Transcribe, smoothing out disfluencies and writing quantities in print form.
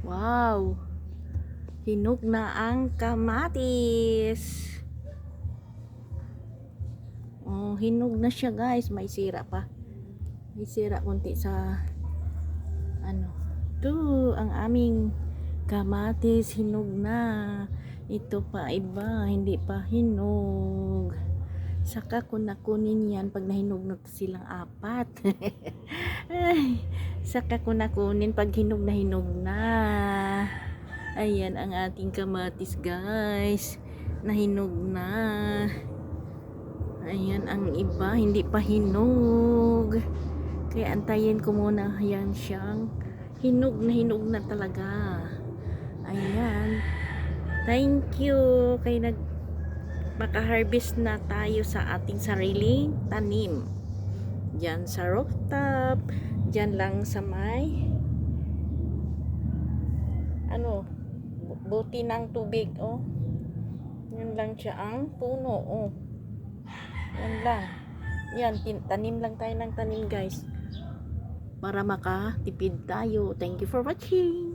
Wow! Hinog na ang kamatis. Oh, hinog na siya guys. May sira pa. May sira konti sa ano. Ito ang aming kamatis. Hinog na. Ito pa iba. Hindi pa hinog. Saka ko nakunin yan pag nahinog na silang apat. Ay, saka ko nakunin pag hinog na. Ayan ang ating kamatis guys. Nahinog na. Ayan ang iba. Hindi pa hinog. Kaya antayin ko muna yan siyang hinog na talaga. Ayan. Thank you. Kaya maka-harvest na tayo sa ating sariling tanim. Diyan sa rooftop, diyan lang sa may buti ng tubig, oh. Yan lang siya ang puno, oh. Yan lang. Yan, tanim lang tayo ng tanim, guys. Para makatipid tayo. Thank you for watching.